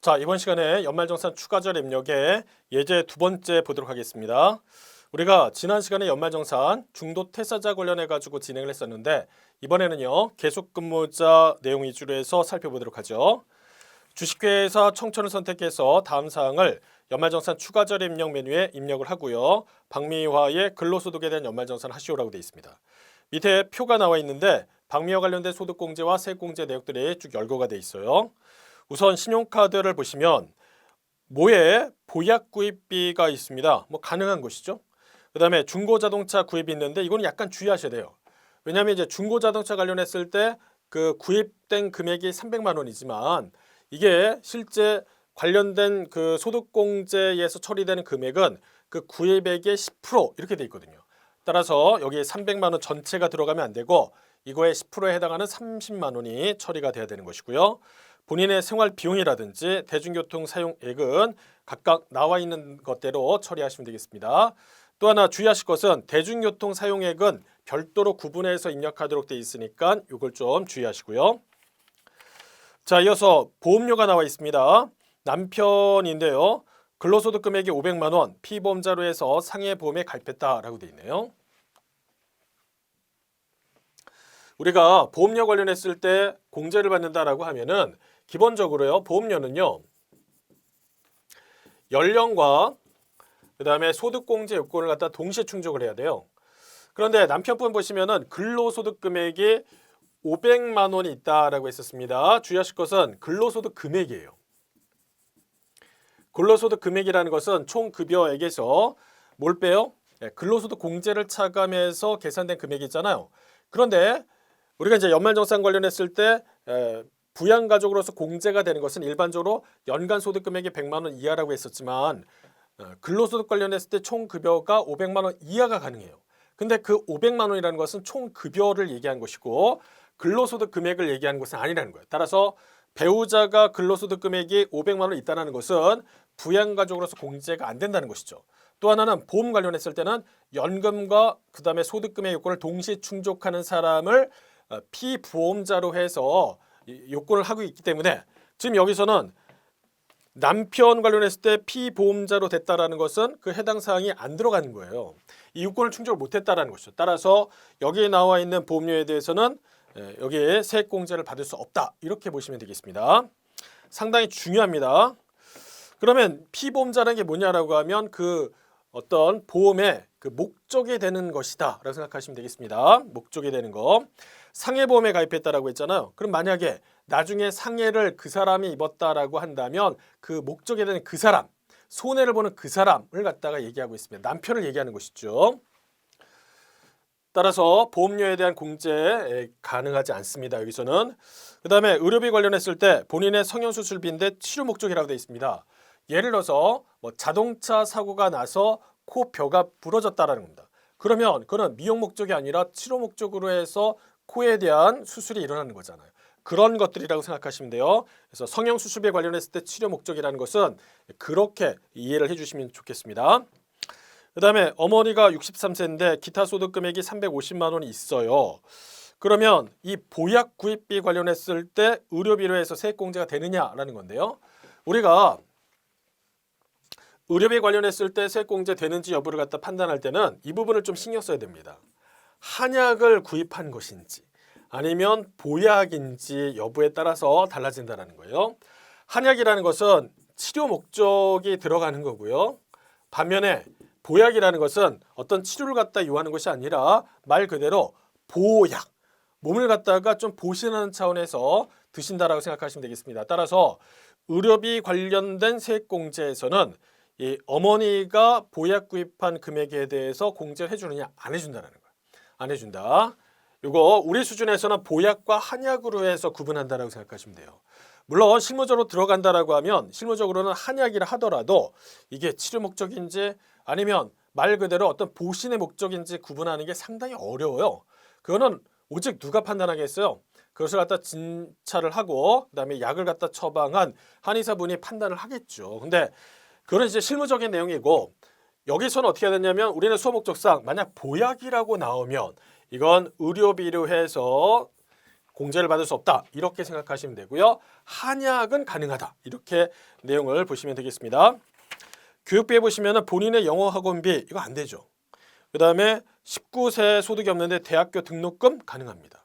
자, 이번 시간에 연말정산 추가절 입력의 예제 두 번째 보도록 하겠습니다. 우리가 지난 시간에 연말정산 중도 퇴사자 관련해 가지고 진행을 했었는데 이번에는요 계속근무자 내용 위주로 해서 살펴보도록 하죠. 주식회사 청천을 선택해서 다음 사항을 연말정산 추가절 입력 메뉴에 입력을 하고요. 박미화의 근로소득에 대한 연말정산을 하시오라고 되어 있습니다. 밑에 표가 나와 있는데 박미화 관련된 소득공제와 세액공제 내역들이 쭉 열거가 되어 있어요. 우선 신용카드를 보시면 모에 보약 구입비가 있습니다. 가능한 것이죠. 그 다음에 중고자동차 구입이 있는데 이거는 약간 주의하셔야 돼요. 왜냐하면 이제 중고자동차 관련했을 때 그 구입된 금액이 300만 원이지만 이게 실제 관련된 그 소득공제에서 처리되는 금액은 그 구입액의 10% 이렇게 돼 있거든요. 따라서 여기에 300만 원 전체가 들어가면 안 되고 이거의 10%에 해당하는 30만 원이 처리가 돼야 되는 것이고요. 본인의 생활 비용이라든지 대중교통 사용액은 각각 나와 있는 것대로 처리하시면 되겠습니다. 또 하나 주의하실 것은 대중교통 사용액은 별도로 구분해서 입력하도록 되어 있으니까 이걸 좀 주의하시고요. 자, 이어서 보험료가 나와 있습니다. 남편인데요. 근로소득 금액이 500만 원, 피보험자로 해서 상해보험에 가입했다라고 되어 있네요. 우리가 보험료 관련했을 때 공제를 받는다라고 하면은 기본적으로요 보험료는요 연령과 그 다음에 소득공제 요건을 갖다 동시에 충족을 해야 돼요. 그런데 남편분 보시면은 근로소득 금액이 500만 원이 있다라고 했었습니다. 주의하실 것은 근로소득 금액이에요. 근로소득 금액이라는 것은 총 급여액에서 뭘 빼요? 근로소득 공제를 차감해서 계산된 금액이 있잖아요. 그런데 우리가 이제 연말정산 관련했을 때 부양가족으로서 공제가 되는 것은 일반적으로 연간 소득 금액이 100만 원 이하라고 했었지만 근로소득 관련했을 때 총 급여가 500만 원 이하가 가능해요. 근데 그 500만 원이라는 것은 총 급여를 얘기한 것이고 근로소득 금액을 얘기하는 것은 아니라는 거예요. 따라서 배우자가 근로소득 금액이 500만 원 있다는 것은 부양가족으로서 공제가 안 된다는 것이죠. 또 하나는 보험 관련했을 때는 연금과 그 다음에 소득금의 요건을 동시에 충족하는 사람을 피보험자로 해서 요건을 하고 있기 때문에 지금 여기서는 남편 관련했을 때 피보험자로 됐다라는 것은 그 해당 사항이 안 들어가는 거예요. 이 요건을 충족을 못했다라는 것이죠. 따라서 여기에 나와 있는 보험료에 대해서는 여기에 세액공제를 받을 수 없다 이렇게 보시면 되겠습니다. 상당히 중요합니다. 그러면 피보험자라는 게 뭐냐라고 하면 그 어떤 보험의 그 목적이 되는 것이다 라고 생각하시면 되겠습니다. 목적이 되는 거. 상해보험에 가입했다라고 했잖아요. 그럼 만약에 나중에 상해를 그 사람이 입었다라고 한다면 그 목적이 되는 그 사람, 손해를 보는 그 사람을 갖다가 얘기하고 있습니다. 남편을 얘기하는 것이죠. 따라서 보험료에 대한 공제 가능하지 않습니다. 여기서는. 그 다음에 의료비 관련했을 때 본인의 성형수술비인데 치료 목적이라고 되어 있습니다. 예를 들어서 자동차 사고가 나서 코뼈가 부러졌다라는 겁니다. 그러면 그거는 미용 목적이 아니라 치료 목적으로 해서 코에 대한 수술이 일어나는 거잖아요. 그런 것들이라고 생각하시면 돼요. 그래서 성형수술비에 관련했을 때 치료 목적이라는 것은 그렇게 이해를 해주시면 좋겠습니다. 그 다음에 어머니가 63세인데 기타 소득 금액이 350만 원이 있어요. 그러면 이 보약 구입비 관련했을 때 의료비로 해서 세액공제가 되느냐라는 건데요. 우리가 의료비 관련했을 때 세액공제 되는지 여부를 갖다 판단할 때는 이 부분을 좀 신경 써야 됩니다. 한약을 구입한 것인지 아니면 보약인지 여부에 따라서 달라진다는 거예요. 한약이라는 것은 치료 목적이 들어가는 거고요. 반면에 보약이라는 것은 어떤 치료를 갖다 요하는 것이 아니라 말 그대로 보약, 몸을 갖다가 좀 보신하는 차원에서 드신다라고 생각하시면 되겠습니다. 따라서 의료비 관련된 세액공제에서는 이 어머니가 보약 구입한 금액에 대해서 공제를 해주느냐 안 해준다는 거예요. 안 해준다. 이거 우리 수준에서는 보약과 한약으로 해서 구분한다라고 생각하시면 돼요. 물론 실무적으로 들어간다라고 하면 실무적으로는 한약이라 하더라도 이게 치료 목적인지 아니면 말 그대로 어떤 보신의 목적인지 구분하는 게 상당히 어려워요. 그거는 오직 누가 판단하겠어요? 그것을 갖다 진찰을 하고 그다음에 약을 갖다 처방한 한의사분이 판단을 하겠죠. 근데 그건 이제 실무적인 내용이고 여기서는 어떻게 해야 되냐면 우리는 수업 목적상 만약 보약이라고 나오면 이건 의료비로 해서 공제를 받을 수 없다. 이렇게 생각하시면 되고요. 한약은 가능하다. 이렇게 내용을 보시면 되겠습니다. 교육비에 보시면 본인의 영어 학원비 이거 안 되죠. 그 다음에 19세 소득이 없는데 대학교 등록금 가능합니다.